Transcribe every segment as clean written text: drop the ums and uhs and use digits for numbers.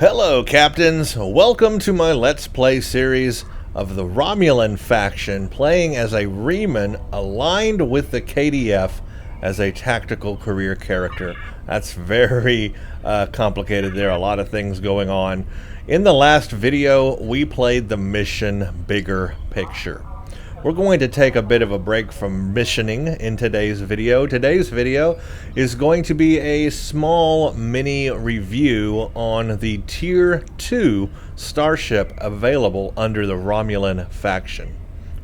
Hello, Captains! Welcome to my Let's Play series of the Romulan Faction, playing as a Reman aligned with the KDF as a tactical career character. That's very complicated. There are a lot of things going on. In the last video, we played the mission Bigger Picture. We're going to take a bit of a break from missioning in today's video. Today's video is going to be a small mini review on the Tier 2 starship available under the Romulan Faction.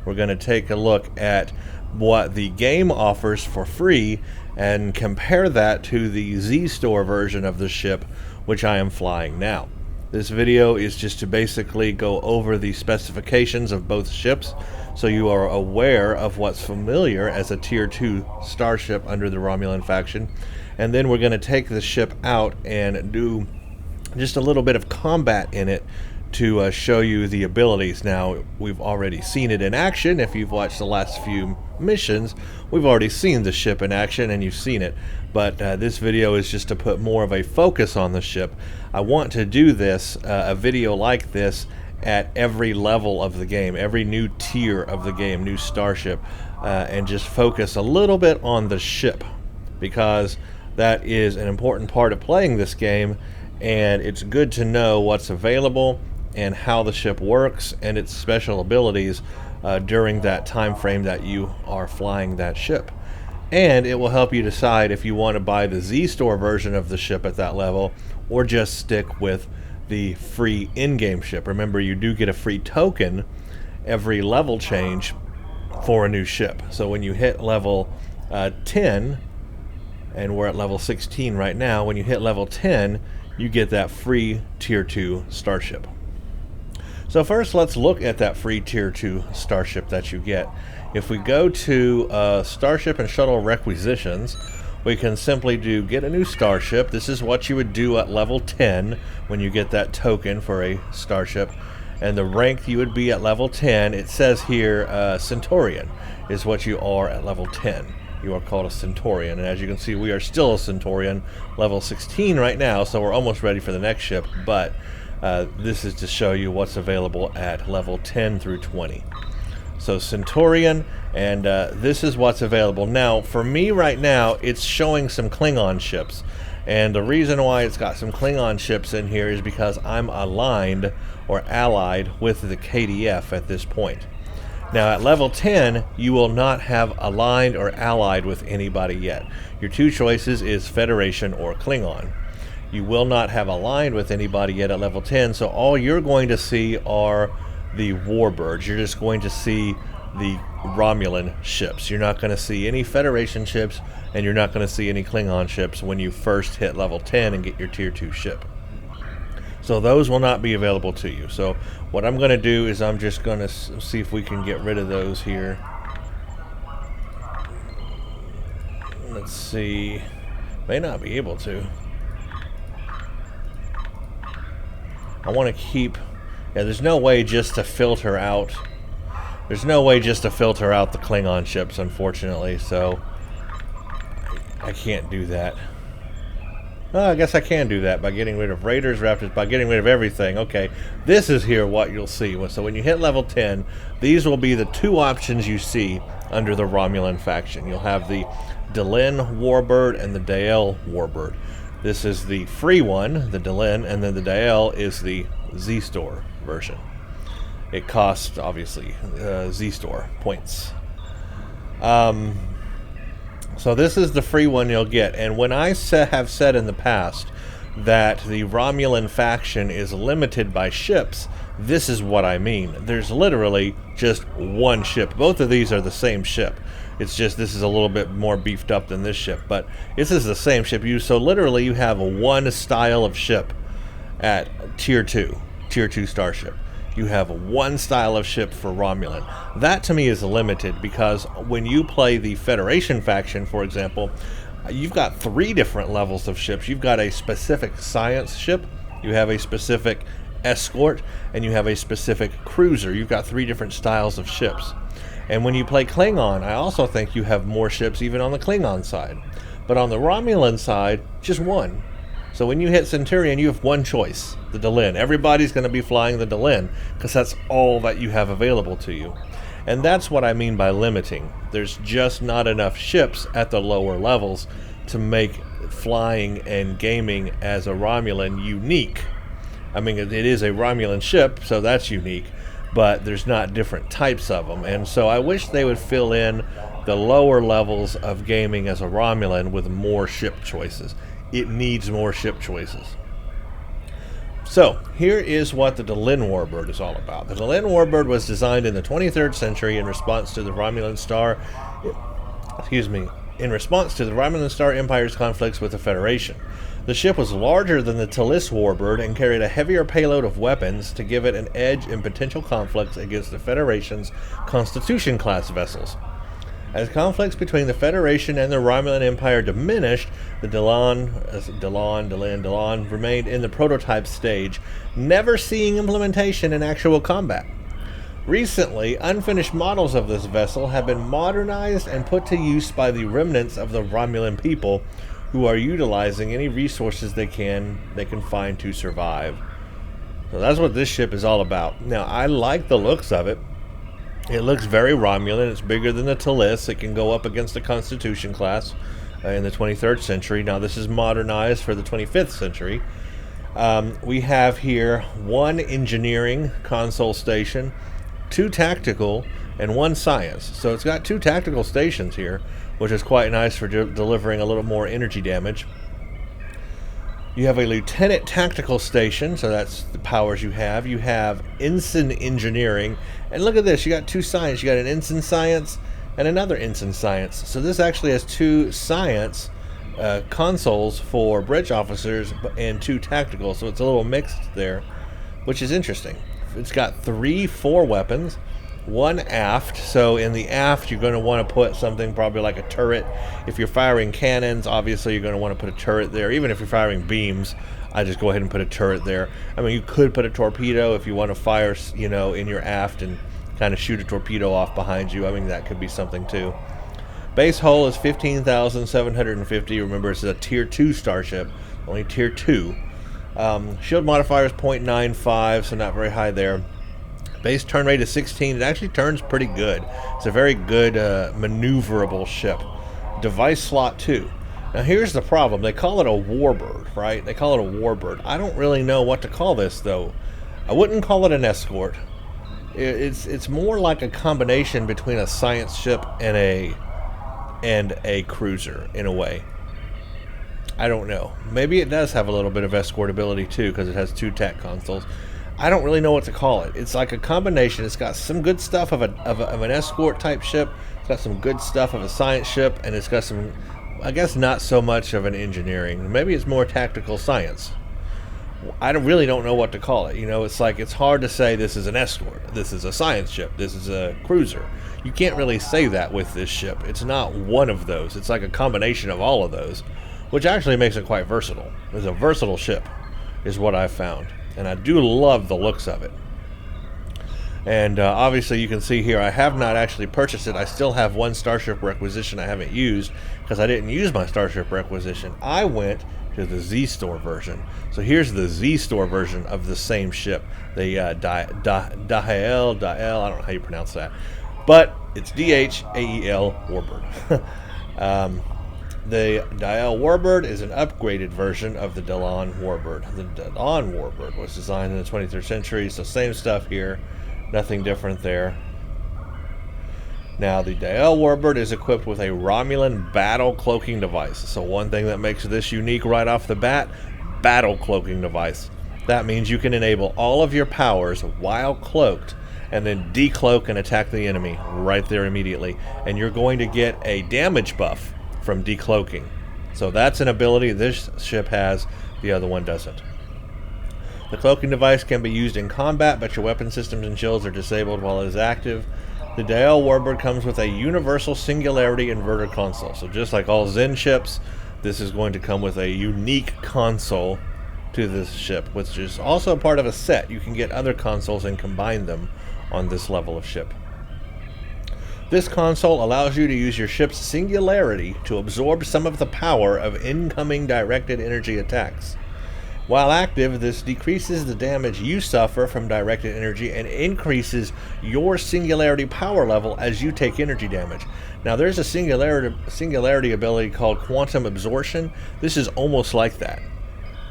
We're going to take a look at what the game offers for free and compare that to the Z-Store version of the ship, which I am flying now. This video is just to basically go over the specifications of both ships so you are aware of what's familiar as a Tier 2 starship under the Romulan Faction. And then we're going to take the ship out and do just a little bit of combat in it to show you the abilities. Now, we've already seen it in action. If you've watched the last few missions, we've already seen the ship in action and you've seen it. But this video is just to put more of a focus on the ship. I want to do this, a video like this, at every level of the game, every new tier of the game, new starship, and just focus a little bit on the ship, because that is an important part of playing this game, and it's good to know what's available and how the ship works and its special abilities during that time frame that you are flying that ship. And it will help you decide if you want to buy the Z-Store version of the ship at that level or just stick with the free in-game ship. Remember, you do get a free token every level change for a new ship. So when you hit level 10, and we're at level 16 right now, when you hit level 10, you get that free Tier 2 starship. So first, let's look at that free Tier 2 starship that you get. If we go to Starship and Shuttle Requisitions, we can simply do get a new starship. This is what you would do at level 10 when you get that token for a starship. And the rank you would be at level 10, it says here Centurion is what you are at level 10. You are called a Centurion. And as you can see, we are still a Centurion, level 16 right now, so we're almost ready for the next ship. But this is to show you what's available at level 10 through 20. So Centurion, and this is what's available. Now, for me right now, it's showing some Klingon ships. And the reason why it's got some Klingon ships in here is because I'm aligned or allied with the KDF at this point. Now, at level 10, you will not have aligned or allied with anybody yet. Your two choices is Federation or Klingon. You will not have aligned with anybody yet at level 10, so all you're going to see are the Warbirds. You're just going to see the Romulan ships. You're not going to see any Federation ships, and you're not going to see any Klingon ships when you first hit level 10 and get your Tier 2 ship. So those will not be available to you. So what I'm going to do is I'm just going to see if we can get rid of those here. Let's see. May not be able to. I want to keep... Yeah, there's no way just to filter out. There's no way just to filter out the Klingon ships, unfortunately. So I can't do that. Oh, I guess I can do that by getting rid of Raiders, Raptors, by getting rid of everything. Okay, this is here what you'll see. So when you hit level 10, these will be the two options you see under the Romulan Faction. You'll have the Dhael Warbird and the Dhael Warbird. This is the free one, the Dhael, and then the Dhael is the Z-Store version. It costs, obviously, Z-Store points. So this is the free one you'll get. And when I have said in the past that the Romulan Faction is limited by ships, this is what I mean. There's literally just one ship. Both of these are the same ship. It's just this is a little bit more beefed up than this ship, but this is the same ship. So literally you have one style of ship at Tier 2 starship. You have one style of ship for Romulan. That to me is limited because when you play the Federation faction, for example, you've got 3 different levels of ships. You've got a specific science ship, you have a specific escort, and you have a specific cruiser. You've got 3 different styles of ships. And when you play Klingon, I also think you have more ships even on the Klingon side. But on the Romulan side, just one. So when you hit Centurion, you have one choice, the Dhael. Everybody's going to be flying the Dhael because that's all that you have available to you. And that's what I mean by limiting. There's just not enough ships at the lower levels to make flying and gaming as a Romulan unique. I mean, it is a Romulan ship, so that's unique, but there's not different types of them. And so I wish they would fill in the lower levels of gaming as a Romulan with more ship choices. It needs more ship choices. So, here is what the Dhael Warbird is all about. The Dhael Warbird was designed in the 23rd century in response to the Romulan Star Empire's conflicts with the Federation. The ship was larger than the Dhael Warbird and carried a heavier payload of weapons to give it an edge in potential conflicts against the Federation's Constitution-class vessels. As conflicts between the Federation and the Romulan Empire diminished, the Dhael remained in the prototype stage, never seeing implementation in actual combat. Recently, unfinished models of this vessel have been modernized and put to use by the remnants of the Romulan people, who are utilizing any resources they can find to survive. So that's what this ship is all about. Now, I like the looks of it. It looks very Romulan. It's bigger than the Dhael. It can go up against the Constitution class in the 23rd century. Now, this is modernized for the 25th century. We have here 1 engineering console station, 2 tactical, and 1 science. So it's got 2 tactical stations here, which is quite nice for delivering a little more energy damage. You have a lieutenant tactical station, so that's the powers you have. You have ensign engineering, and look at this, you got 2 science. You got an ensign science and another ensign science. So this actually has 2 science consoles for bridge officers and 2 tactical, so it's a little mixed there, which is interesting. It's got 3 foreweapons, 1 aft. So in the aft, you're going to want to put something probably like a turret. If you're firing cannons, obviously you're going to want to put a turret there. Even if you're firing beams, I just go ahead and put a turret there. I mean, you could put a torpedo if you want to fire, you know, in your aft and kind of shoot a torpedo off behind you. I mean, that could be something too. Base hull is 15,750. Remember, it's a tier 2 starship, only tier 2. Shield modifier is 0.95, so not very high there. Base turn rate is 16. It actually turns pretty good. It's a very good maneuverable ship. Device slot 2. Now here's the problem. They call it a Warbird, right? They call it a Warbird. I don't really know what to call this, though. I wouldn't call it an escort. It's more like a combination between a science ship and a cruiser, in a way. I don't know. Maybe it does have a little bit of escort ability, too, because it has 2 tac consoles. I don't really know what to call it. It's like a combination. It's got some good stuff of an escort type ship. It's got some good stuff of a science ship, and it's got some, I guess, not so much of an engineering. Maybe it's more tactical science. I really don't know what to call it. You know, it's like, it's hard to say this is an escort, this is a science ship, this is a cruiser. You can't really say that with this ship. It's not one of those. It's like a combination of all of those, which actually makes it quite versatile. It's a versatile ship, is what I've found. And I do love the looks of it. And obviously you can see here, I have not actually purchased it. I still have 1 Starship Requisition I haven't used, because I didn't use my Starship Requisition. I went to the Z-Store version. So here's the Z-Store version of the same ship. The Dhael, I don't know how you pronounce that. But it's Dhael Warbird. The Dhael Warbird is an upgraded version of the Dhael Warbird. The Dhael Warbird was designed in the 23rd century, so same stuff here, nothing different there. Now, the Dhael Warbird is equipped with a Romulan battle cloaking device. So one thing that makes this unique right off the bat, battle cloaking device. That means you can enable all of your powers while cloaked, and then decloak and attack the enemy right there immediately. And you're going to get a damage buff from decloaking. So that's an ability this ship has, the other one doesn't. The cloaking device can be used in combat, but your weapon systems and shields are disabled while it is active. The Dhael Warbird comes with a universal singularity inverter console. So just like all Zen ships, this is going to come with a unique console to this ship, which is also part of a set. You can get other consoles and combine them on this level of ship. This console allows you to use your ship's singularity to absorb some of the power of incoming directed energy attacks. While active, this decreases the damage you suffer from directed energy and increases your singularity power level as you take energy damage. Now, there's a singularity ability called quantum absorption. This is almost like that.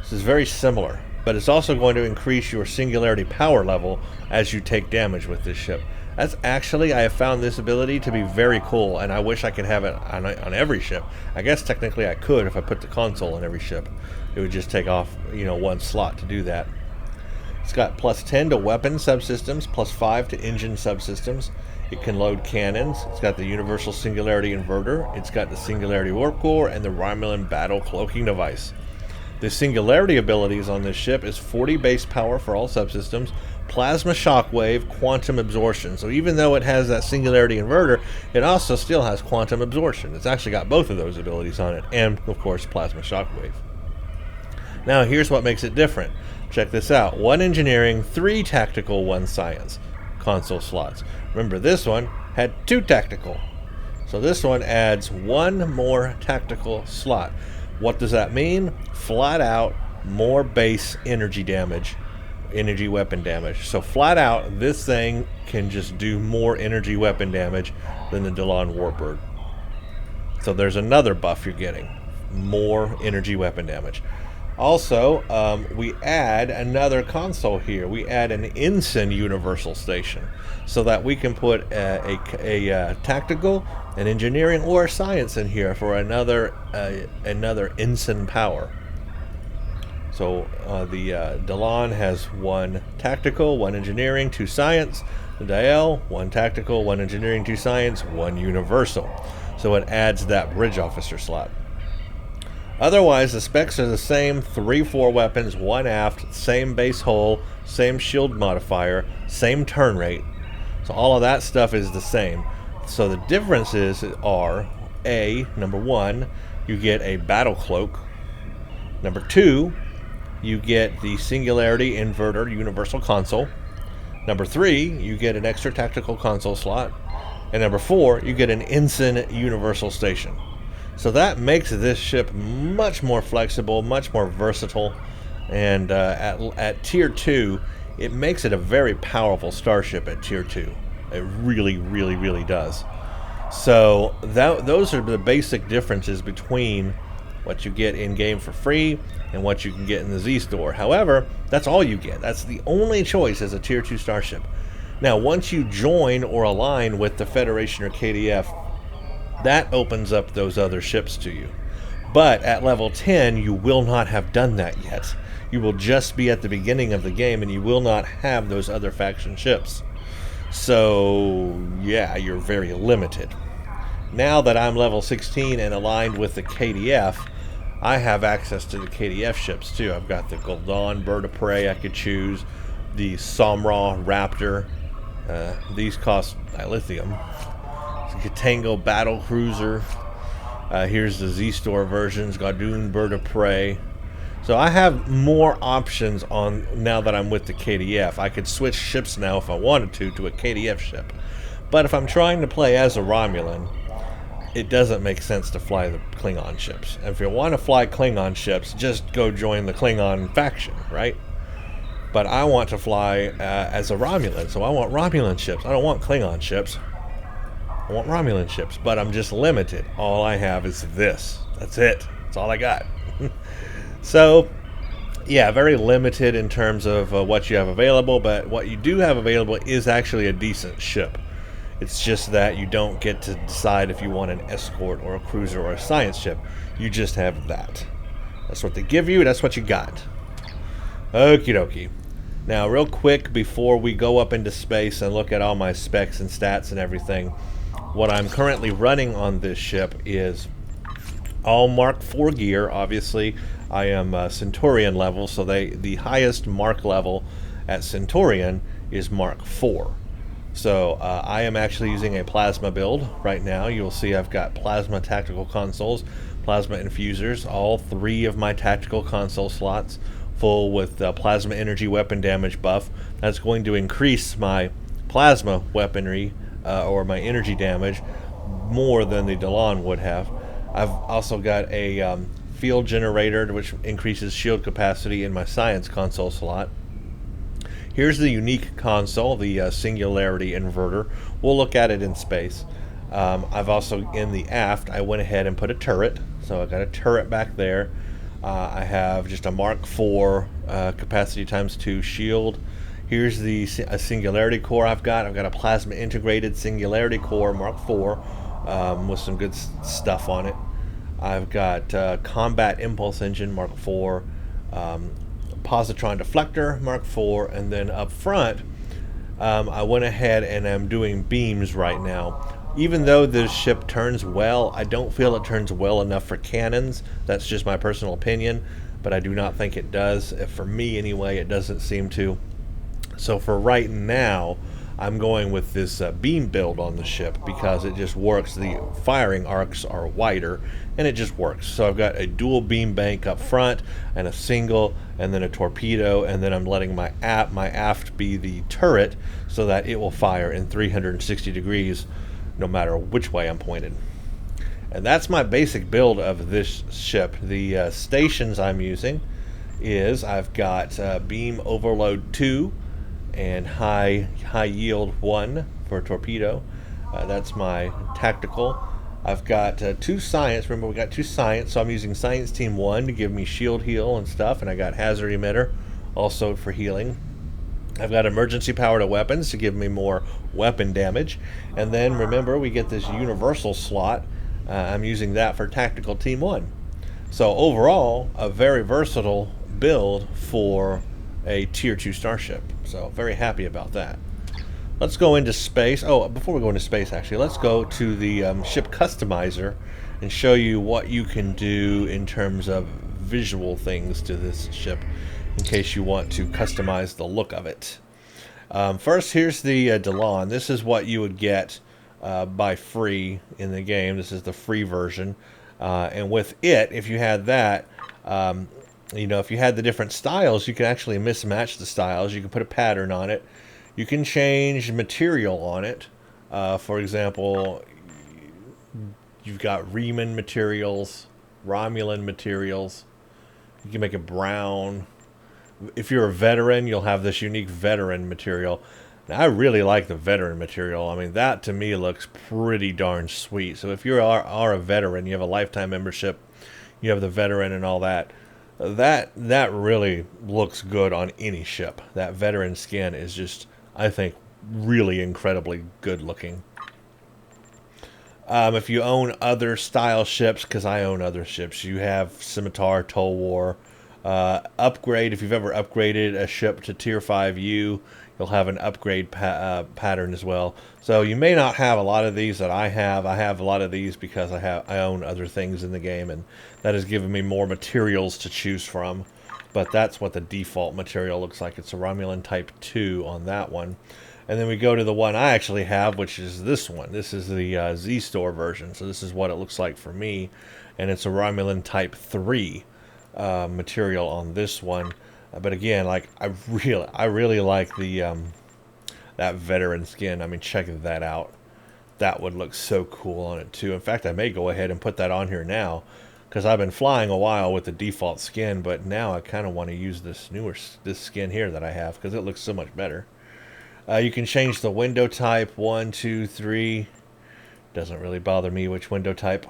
This is very similar, but it's also going to increase your singularity power level as you take damage with this ship. That's actually, I have found this ability to be very cool, and I wish I could have it on every ship. I guess technically I could if I put the console on every ship. It would just take off, one slot to do that. It's got +10 to weapon subsystems, +5 to engine subsystems. It can load cannons. It's got the universal singularity inverter. It's got the singularity warp core and the Romulan battle cloaking device. The singularity abilities on this ship is 40 base power for all subsystems, plasma shockwave, quantum absorption. So even though it has that singularity inverter, it also still has quantum absorption. It's actually got both of those abilities on it, and of course plasma shockwave. Now here's what makes it different. Check this out. 1 engineering, 3 tactical, 1 science console slots. Remember, this one had 2 tactical. So this one adds 1 more tactical slot. What does that mean? Flat out more base energy damage, energy weapon damage. So flat out, this thing can just do more energy weapon damage than the Dhael Warbird. So there's another buff you're getting. More energy weapon damage. Also, we add another console here. We add an ensign universal station so that we can put a tactical, an engineering, or a science in here for another ensign power. So the Dhael has 1 tactical, 1 engineering, 2 science. The Dhael, 1 tactical, 1 engineering, 2 science, 1 universal. So it adds that bridge officer slot. Otherwise, the specs are the same: 3-4 weapons, 1 aft, same base hull, same shield modifier, same turn rate. So all of that stuff is the same. So the differences are number 1, you get a battle cloak. Number 2, you get the singularity inverter universal console. Number 3, you get an extra tactical console slot. And number 4, you get an ensign universal station. So that makes this ship much more flexible, much more versatile, and at Tier 2, it makes it a very powerful starship at Tier 2. It really, really, really does. So those are the basic differences between what you get in-game for free and what you can get in the Z-Store. However, that's all you get. That's the only choice as a Tier 2 starship. Now, once you join or align with the Federation or KDF, that opens up those other ships to you. But at level 10, you will not have done that yet. You will just be at the beginning of the game, and you will not have those other faction ships. So, yeah, you're very limited. Now that I'm level 16 and aligned with the KDF, I have access to the KDF ships too. I've got the Goldan Bird of Prey I could choose, the Samra Raptor. These cost dilithium. Katango Battle Cruiser. Here's the Z-Store versions. Gadoon Bird of Prey. So I have more options on now that I'm with the KDF. I could switch ships now if I wanted to a KDF ship. But if I'm trying to play as a Romulan, it doesn't make sense to fly the Klingon ships. If you want to fly Klingon ships, just go join the Klingon faction, right? But I want to fly as a Romulan, so I want Romulan ships. I don't want Klingon ships. I want Romulan ships, but I'm just limited. All I have is this. That's it. That's all I got. So, yeah, very limited in terms of what you have available, but what you do have available is actually a decent ship. It's just that you don't get to decide if you want an escort or a cruiser or a science ship. You just have that. That's what they give you. That's what you got. Okie dokie. Now, real quick, before we go up into space and look at all my specs and stats and everything, what I'm currently running on this ship is all Mark IV gear. Obviously, I am Centurion level, so the highest Mark level at Centurion is Mark IV. So I am actually using a plasma build right now. You'll see I've got plasma tactical consoles, plasma infusers, all 3 of my tactical console slots full with plasma energy weapon damage buff. That's going to increase my plasma weaponry or my energy damage more than the Dhael would have. I've also got a field generator, which increases shield capacity in my science console slot. Here's the unique console, the singularity inverter. We'll look at it in space. I've also, in the aft, I went ahead and put a turret. So I got a turret back there. I have just a Mark IV capacity ×2 shield. Here's the singularity core I've got. I've got a plasma integrated singularity core Mark IV with some good stuff on it. I've got combat impulse engine Mark IV, positron deflector Mark IV, and then up front I went ahead and I'm doing beams right now. Even though this ship turns well, I don't feel it turns well enough for cannons. That's just my personal opinion, but I do not think it does. For me anyway, it doesn't seem to. So for right now, I'm going with this beam build on the ship because it just works. The firing arcs are wider and it just works. So I've got a dual beam bank up front and a single and then a torpedo, and then I'm letting my aft be the turret so that it will fire in 360 degrees no matter which way I'm pointed. And that's my basic build of this ship. The stations I'm using is I've got beam overload 2 and high yield 1 for a torpedo. That's my tactical. I've got 2 science. Remember, we got 2 science, so I'm using science team 1 to give me shield heal and stuff, and I got hazard emitter also for healing. I've got emergency power to weapons to give me more weapon damage, and then remember we get this universal slot. I'm using that for tactical team 1. So overall, a very versatile build for a tier 2 starship. So very happy about that. Let's go into space. Oh, before we go into space, actually, let's go to the ship customizer and show you what you can do in terms of visual things to this ship, in case you want to customize the look of it. First, here's the Delon. This is what you would get by free in the game. This is the free version. And with it, if you had that, you know, if you had the different styles, you can actually mismatch the styles. You can put a pattern on it. You can change material on it. For example, you've got Riemann materials, Romulan materials. You can make it brown. If you're a veteran, you'll have this unique veteran material. Now, I really like the veteran material. I mean, that to me looks pretty darn sweet. So if you are a veteran, you have a lifetime membership, you have the veteran and all that, that really looks good on any ship. That veteran skin is just, I think, really incredibly good looking. If you own other style ships, because I own other ships, you have Scimitar, Toll War, upgrade. If you've ever upgraded a ship to Tier 5U, you'll have an upgrade pattern as well. So you may not have a lot of these that I have. I have a lot of these because I own other things in the game, and that has given me more materials to choose from. But that's what the default material looks like. It's a Romulan Type 2 on that one. And then we go to the one I actually have, which is this one. This is the Z-Store version. So this is what it looks like for me. And it's a Romulan Type 3 material on this one. But again, like I really like the that veteran skin. I mean, check that out. That would look so cool on it too. In fact, I may go ahead and put that on here now, because I've been flying a while with the default skin, but now I kind of want to use this skin here that I have, because it looks so much better. You can change the window type, 1, 2, 3. Doesn't really bother me which window type.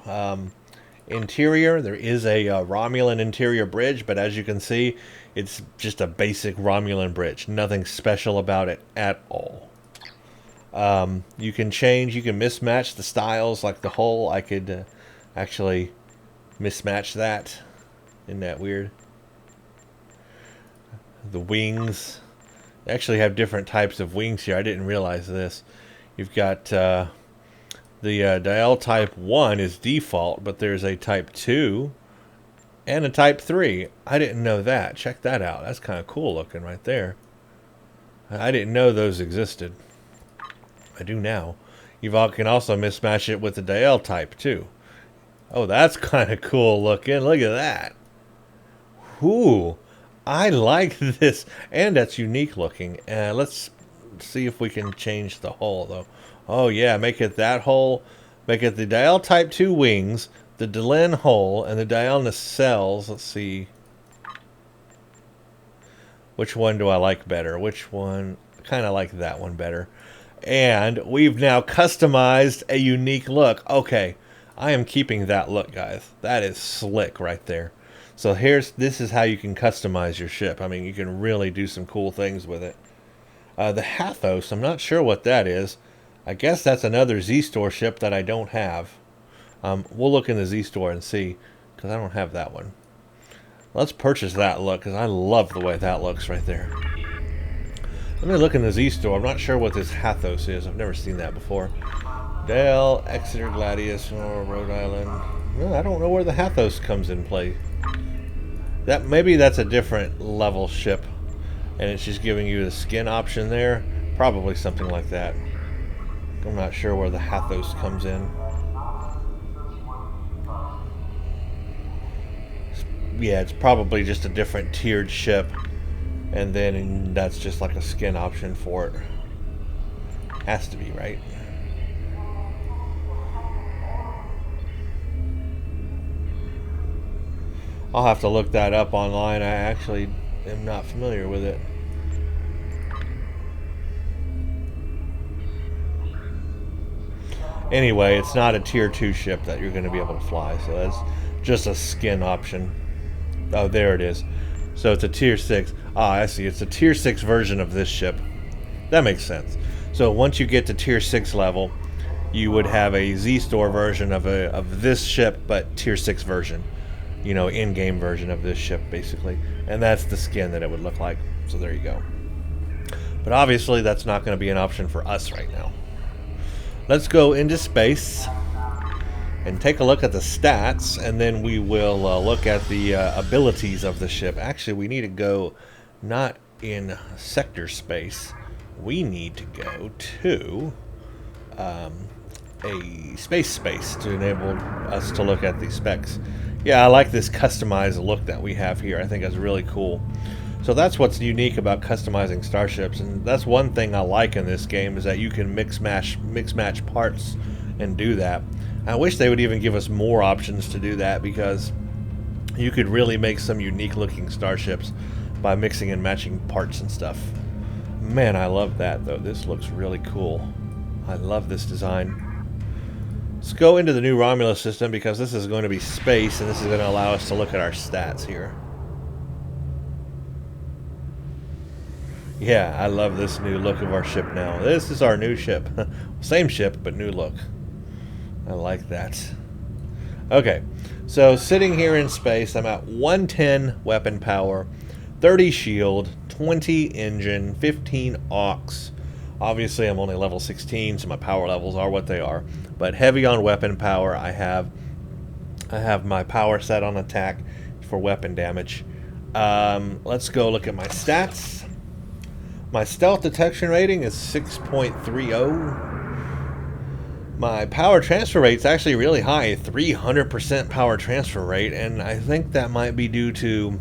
Interior, there is a Romulan interior bridge, but as you can see, it's just a basic Romulan bridge. Nothing special about it at all. You can mismatch the styles, like the hull. I could actually mismatch that. Isn't that weird? The wings. They actually have different types of wings here. I didn't realize this. You've got the Dhael Type 1 is default, but there's a Type 2 and a Type 3. I didn't know that. Check that out. That's kind of cool looking right there. I didn't know those existed. I do now. You can also mismatch it with the Dhael Type 2. Oh, that's kind of cool looking. Look at that. Ooh. I like this, and that's unique looking. Let's see if we can change the hull, though. Oh, yeah, make it that hull. Make it the Dhael Type 2 wings, the Dhael hull and the Dhael nacelles. Let's see. Which one do I like better? Which one? I kind of like that one better. And we've now customized a unique look. Okay, I am keeping that look, guys. That is slick right there. So this is how you can customize your ship. I mean, you can really do some cool things with it. The Hathos, I'm not sure what that is. I guess that's another Z-Store ship that I don't have. We'll look in the Z-Store and see, because I don't have that one. Let's purchase that look, because I love the way that looks right there. Let me look in the Z-Store. I'm not sure what this Hathos is. I've never seen that before. Dhael, Exeter, Gladius, or Rhode Island. No, I don't know where the Hathos comes in play. Maybe that's a different level ship, and it's just giving you the skin option there. Probably something like that. I'm not sure where the Hathos comes in. Yeah, it's probably just a different tiered ship, and then that's just like a skin option for it. Has to be, right? I'll have to look that up online. I actually am not familiar with it. Anyway, it's not a tier 2 ship that you're going to be able to fly, so that's just a skin option. Oh, there it is. So it's a tier 6. Ah, I see. It's a tier 6 version of this ship. That makes sense. So once you get to tier 6 level, you would have a Z-Store version of this ship, but tier 6 version. You know, in-game version of this ship, basically. And that's the skin that it would look like. So there you go. But obviously, that's not going to be an option for us right now. Let's go into space and take a look at the stats, and then we will look at the abilities of the ship. Actually, we need to go not in sector space. We need to go to a space to enable us to look at the specs. Yeah, I like this customized look that we have here. I think it's really cool. So that's what's unique about customizing starships, and that's one thing I like in this game, is that you can mix match parts and do that. I wish they would even give us more options to do that, because you could really make some unique looking starships by mixing and matching parts and stuff. Man, I love that though. This looks really cool. I love this design. Let's go into the new Romulus system, because this is going to be space, and this is going to allow us to look at our stats here. Yeah, I love this new look of our ship now. This is our new ship. Same ship, but new look. I like that. Okay, so sitting here in space, I'm at 110 weapon power, 30 shield, 20 engine, 15 aux. Obviously, I'm only level 16, so my power levels are what they are. But heavy on weapon power, I have my power set on attack for weapon damage. Let's go look at my stats. My stealth detection rating is 6.30. My power transfer rate is actually really high, 300% power transfer rate, and I think that might be due to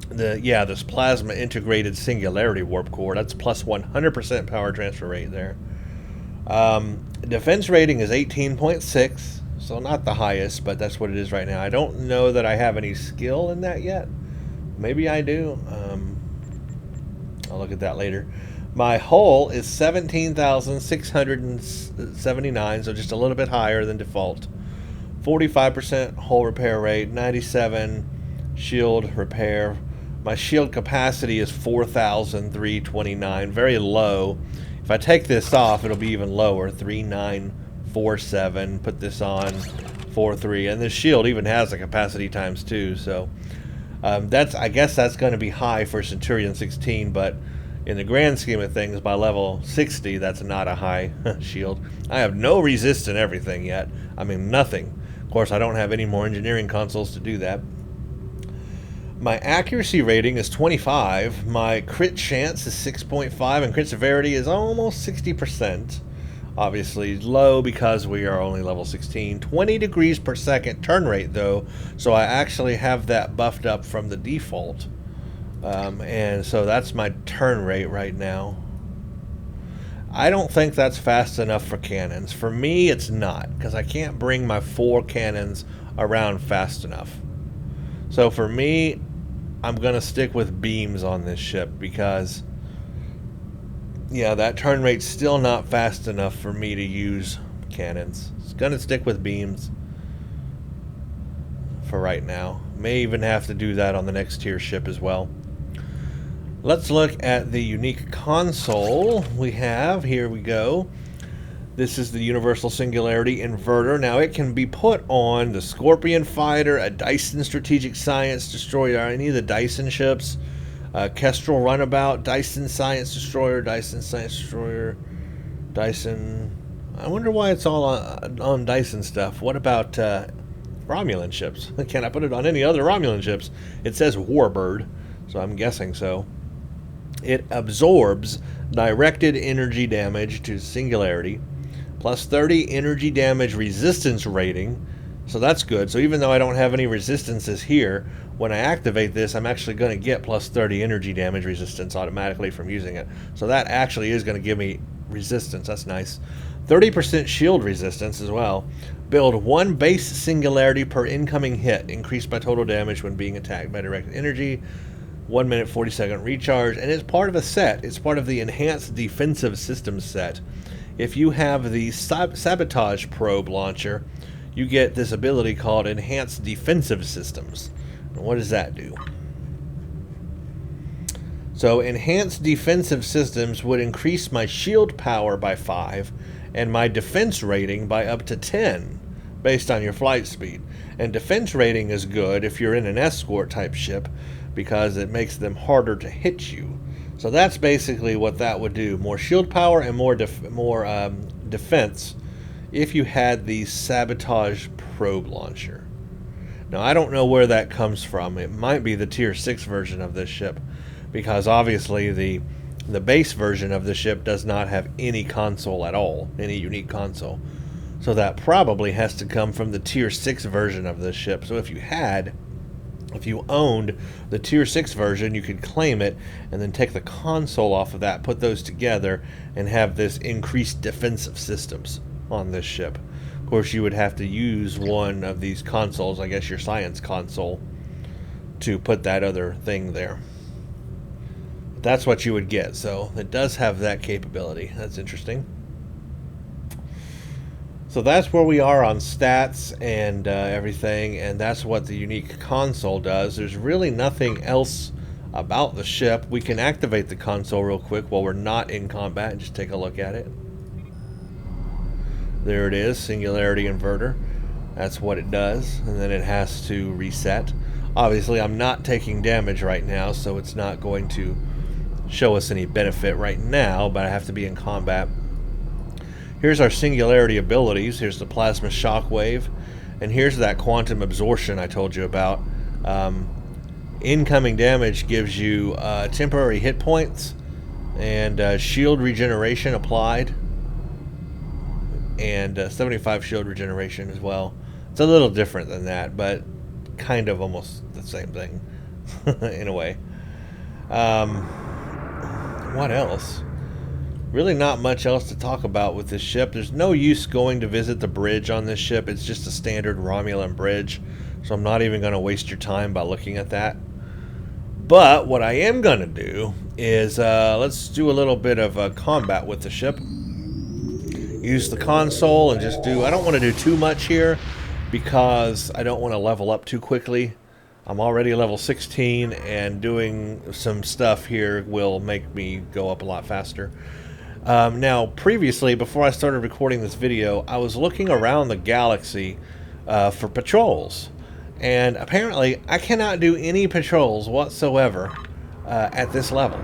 this plasma integrated singularity warp core. That's plus 100% power transfer rate there. Defense rating is 18.6, so not the highest, but that's what it is right now. I don't know that I have any skill in that yet. Maybe I do. I'll look at that later. My hull is 17,679, so just a little bit higher than default. 45% hull repair rate, 97 shield repair. My shield capacity is 4,329, very low. If I take this off, it'll be even lower, 3,947. Put this on, 4,3, and this shield even has a capacity times 2, so I guess that's going to be high for Centurion 16, but in the grand scheme of things, by level 60, that's not a high shield. I have no resist in everything yet. I mean, nothing. Of course, I don't have any more engineering consoles to do that. My accuracy rating is 25. My crit chance is 6.5, and crit severity is almost 60%. Obviously low because we are only level 16. 20 degrees per second turn rate though, so I actually have that buffed up from the default. And so that's my turn rate right now. I don't think that's fast enough for cannons. For me, it's not, because I can't bring my 4 cannons around fast enough. So for me, I'm going to stick with beams on this ship, because, yeah, that turn rate's still not fast enough for me to use cannons. It's going to stick with beams for right now. May even have to do that on the next tier ship as well. Let's look at the unique console we have. Here we go. This is the Universal Singularity Inverter. Now it can be put on the Scorpion Fighter, a Dyson Strategic Science Destroyer, any of the Dyson ships, Kestrel Runabout, Dyson Science Destroyer, Dyson Science Destroyer, Dyson... I wonder why it's all on Dyson stuff. What about Romulan ships? Can I put it on any other Romulan ships? It says Warbird, so I'm guessing so. It absorbs directed energy damage to Singularity, plus 30 energy damage resistance rating, so that's good. So even though I don't have any resistances here, when I activate this, I'm actually going to get plus 30 energy damage resistance automatically from using it. So that actually is going to give me resistance. That's nice. 30% shield resistance as well. Build 1 base Singularity per incoming hit, increased by total damage when being attacked by directed energy. 1 minute 40-second recharge, and it's part of a set. It's part of the Enhanced Defensive Systems set. If you have the Sabotage Probe Launcher, you get this ability called Enhanced Defensive Systems. And what does that do? So Enhanced Defensive Systems would increase my shield power by 5 and my defense rating by up to 10 based on your flight speed. And defense rating is good if you're in an escort type ship, because it makes them harder to hit you. So that's basically what that would do. More shield power and more defense if you had the Sabotage Probe Launcher. Now, I don't know where that comes from. It might be the Tier 6 version of this ship, because obviously the base version of the ship does not have any console at all, any unique console. So that probably has to come from the Tier 6 version of this ship. So if you owned the Tier 6 version, you could claim it and then take the console off of that, put those together, and have this increased defensive systems on this ship. Of course, you would have to use one of these consoles, I guess your science console, to put that other thing there. That's what you would get, so it does have that capability. That's interesting. So that's where we are on stats and everything, and that's what the unique console does. There's really nothing else about the ship. We can activate the console real quick while we're not in combat and just take a look at it. There it is, Singularity Inverter. That's what it does, and then it has to reset. Obviously, I'm not taking damage right now, so it's not going to show us any benefit right now, but I have to be in combat. Here's our Singularity abilities. Here's the Plasma Shockwave, and here's that Quantum Absorption I told you about. Incoming damage gives you temporary hit points and shield regeneration applied, and 75 shield regeneration as well. It's a little different than that, but kind of almost the same thing in a way. What else? Really not much else to talk about with this ship. There's no use going to visit the bridge on this ship. It's just a standard Romulan bridge, so I'm not even going to waste your time by looking at that. But what I am going to do is let's do a little bit of combat with the ship. Use the console and just do... I don't want to do too much here because I don't want to level up too quickly. I'm already level 16, and doing some stuff here will make me go up a lot faster. Now, previously, before I started recording this video, I was looking around the galaxy for patrols. And apparently, I cannot do any patrols whatsoever at this level.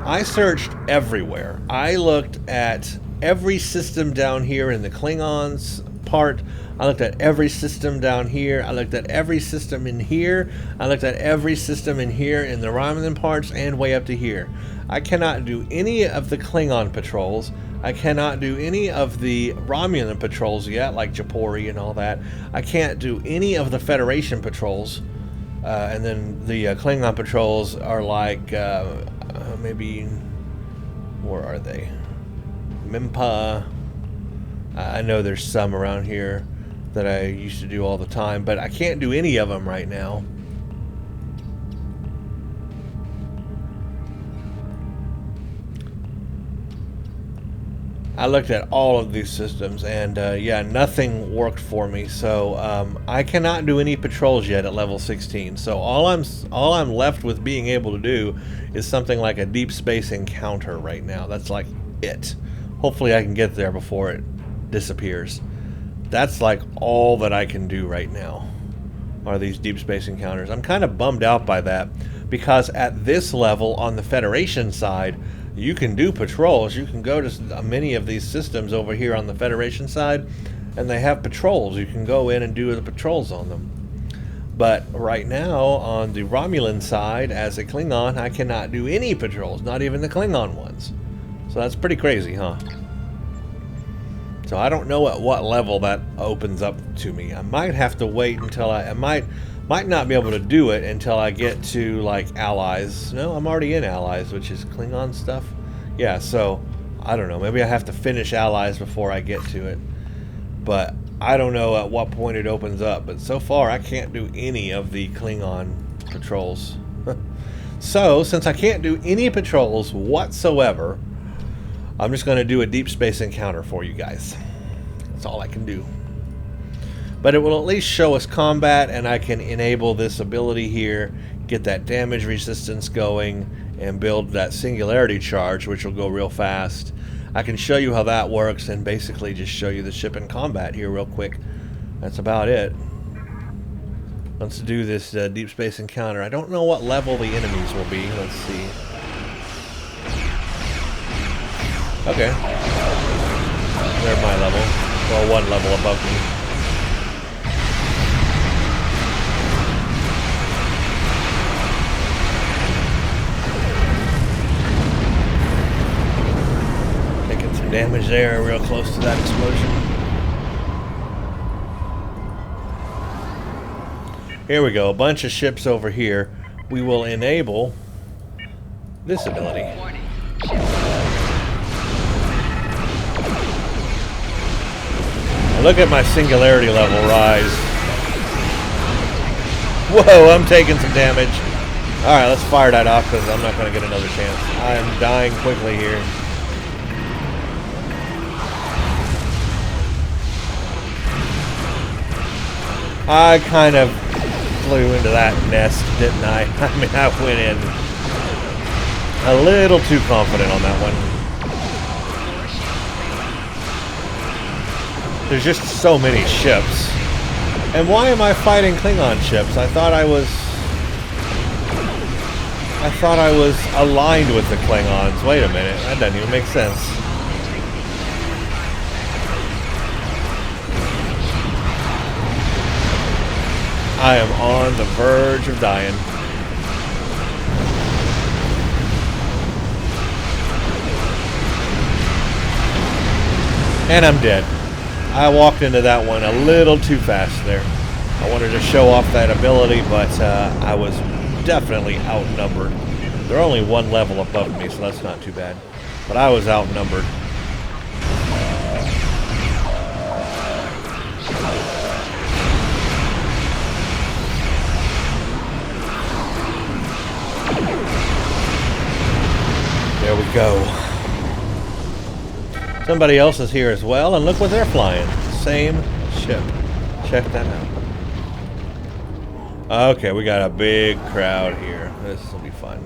I searched everywhere. I looked at every system down here in the Klingons part. I looked at every system down here. I looked at every system in here. I looked at every system in here in the Romulan parts and way up to here. I cannot do any of the Klingon patrols. I cannot do any of the Romulan patrols yet, like Japori and all that. I can't do any of the Federation patrols. And then the Klingon patrols are like maybe... where are they? Mimpa. I know there's some around here that I used to do all the time, but I can't do any of them right now. I looked at all of these systems, and yeah, nothing worked for me. So I cannot do any patrols yet at level 16. So all I'm left with being able to do is something like a deep space encounter right now. That's like it. Hopefully I can get there before it disappears. That's like all that I can do right now are these deep space encounters. I'm kind of bummed out by that, because at this level on the Federation side, you can do patrols. You can go to many of these systems over here on the Federation side, and they have patrols. You can go in and do the patrols on them. But right now, on the Romulan side, as a Klingon, I cannot do any patrols, not even the Klingon ones. So that's pretty crazy, huh? So I don't know at what level that opens up to me. I might have to wait until I might not be able to do it until I get to like allies. No, I'm already in allies, which is Klingon stuff. Yeah, so I don't know. Maybe I have to finish allies before I get to it. But I don't know at what point it opens up. But so far, I can't do any of the Klingon patrols. So since I can't do any patrols whatsoever, I'm just going to do a deep space encounter for you guys. That's all I can do. But it will at least show us combat, and I can enable this ability here, get that damage resistance going, and build that singularity charge, which will go real fast. I can show you how that works and basically just show you the ship in combat here real quick. That's about it. Let's do this deep space encounter. I don't know what level the enemies will be. Let's see. Okay. They're my level. Well, one level above me. Taking some damage there, real close to that explosion. Here we go. A bunch of ships over here. We will enable this ability. Look at my singularity level rise. Whoa, I'm taking some damage. Alright, let's fire that off because I'm not going to get another chance. I am dying quickly here. I kind of flew into that nest, didn't I? I mean, I went in a little too confident on that one. There's just so many ships. And why am I fighting Klingon ships? I thought I was aligned with the Klingons. Wait a minute, that doesn't even make sense. I am on the verge of dying. And I'm dead. I walked into that one a little too fast there. I wanted to show off that ability, but I was definitely outnumbered. They're only one level above me, so that's not too bad. But I was outnumbered. There we go. Somebody else is here as well, and look what they're flying. Same ship. Check that out. Okay, we got a big crowd here. This will be fun.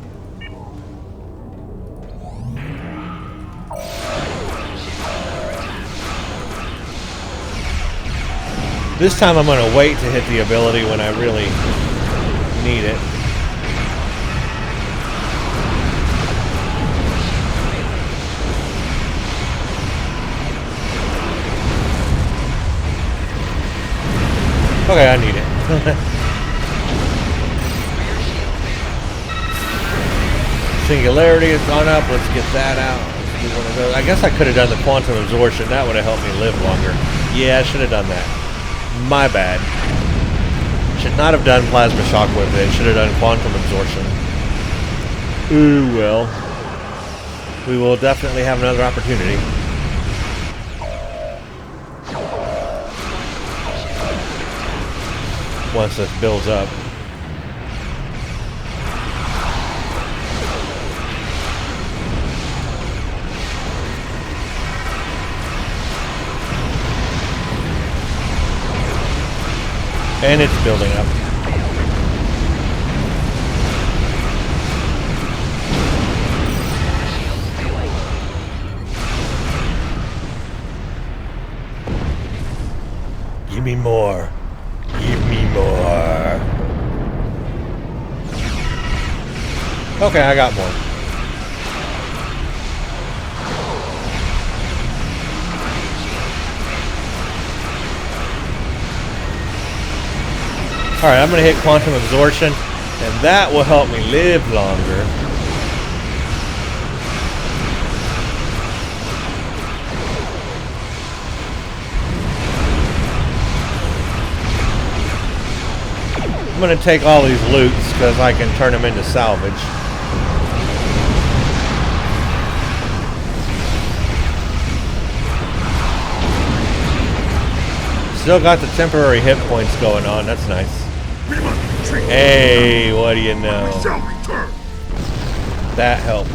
This time I'm going to wait to hit the ability when I really need it. Okay, I need it. Singularity has gone up. Let's get that out. Let's do one of those. I guess I could have done the quantum absorption. That would have helped me live longer. Yeah, I should have done that. My bad. Should not have done plasma shock with it. Should have done quantum absorption. Ooh, well. We will definitely have another opportunity. once this builds up. And it's building up. Give me more. Give me more. Okay, I got more. Alright, I'm going to hit quantum absorption, and that will help me live longer. I'm going to take all these loots because I can turn them into salvage. Still got the temporary hit points going on. That's nice. Hey, what do you know? That helps.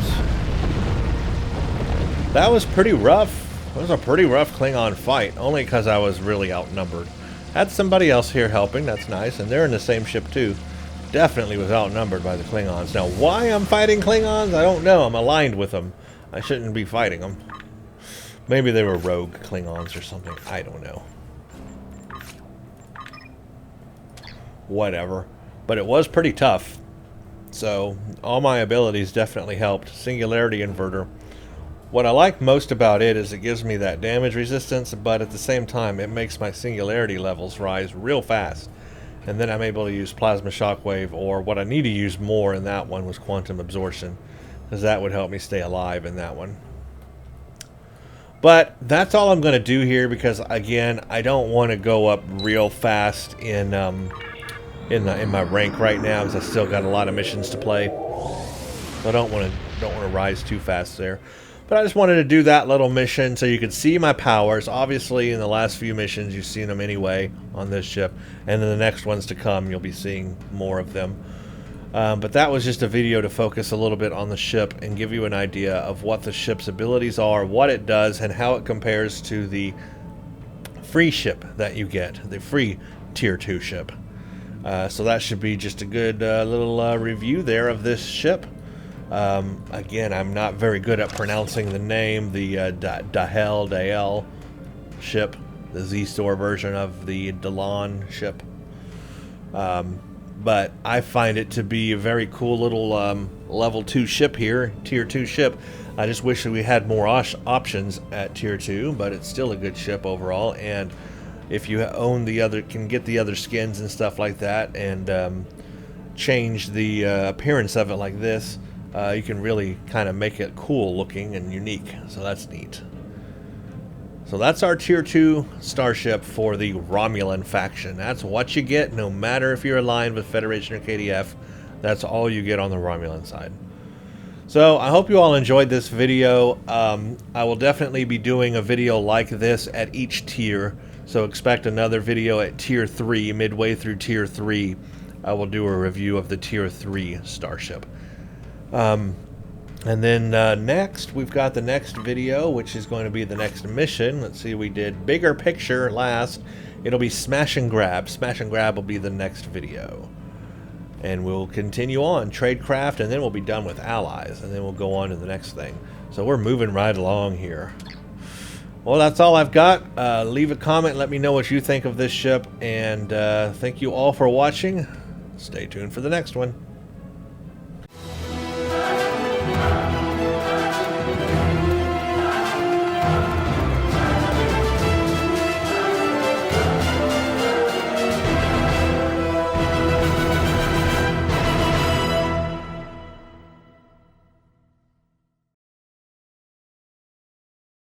That was pretty rough. It was a pretty rough Klingon fight, only because I was really outnumbered. Had somebody else here helping, that's nice, and they're in the same ship too. Definitely was outnumbered by the Klingons. Now, why I'm fighting Klingons, I don't know. I'm aligned with them. I shouldn't be fighting them. Maybe they were rogue Klingons or something. I don't know. Whatever. But it was pretty tough. So, all my abilities definitely helped. Singularity Inverter. What I like most about it is it gives me that damage resistance, but at the same time it makes my singularity levels rise real fast. And then I'm able to use Plasma Shockwave, or what I need to use more in that one was Quantum Absorption, because that would help me stay alive in that one. But that's all I'm going to do here, because again, I don't want to go up real fast in my rank right now, because I still got a lot of missions to play. So I don't want to rise too fast there. But I just wanted to do that little mission so you could see my powers. Obviously, in the last few missions, you've seen them anyway on this ship. And in the next ones to come, you'll be seeing more of them. But that was just a video to focus a little bit on the ship and give you an idea of what the ship's abilities are, what it does, and how it compares to the free ship that you get, the free Tier 2 ship. So that should be just a good little review there of this ship. Again, I'm not very good at pronouncing the name, the Dhael ship, the Z-Store version of the Dalon ship. But I find it to be a very cool little level 2 ship here, Tier 2 ship. I just wish that we had more options at Tier 2, but it's still a good ship overall. And if you own the other, can get the other skins and stuff like that, and change the appearance of it like this, you can really kind of make it cool looking and unique, so that's neat. So that's our Tier 2 starship for the Romulan Faction. That's what you get, no matter if you're aligned with Federation or KDF. That's all you get on the Romulan side. So I hope you all enjoyed this video. I will definitely be doing a video like this at each tier, so expect another video at Tier 3, midway through Tier 3. I will do a review of the Tier 3 starship. And then next, we've got the next video, which is going to be the next mission. Let's see, we did Bigger Picture last. It'll be Smash and Grab. Smash and Grab will be the next video. And we'll continue on Tradecraft, and then we'll be done with Allies, and then we'll go on to the next thing. So we're moving right along here. Well, that's all I've got. Leave a comment, let me know what you think of this ship, and thank you all for watching. Stay tuned for the next one.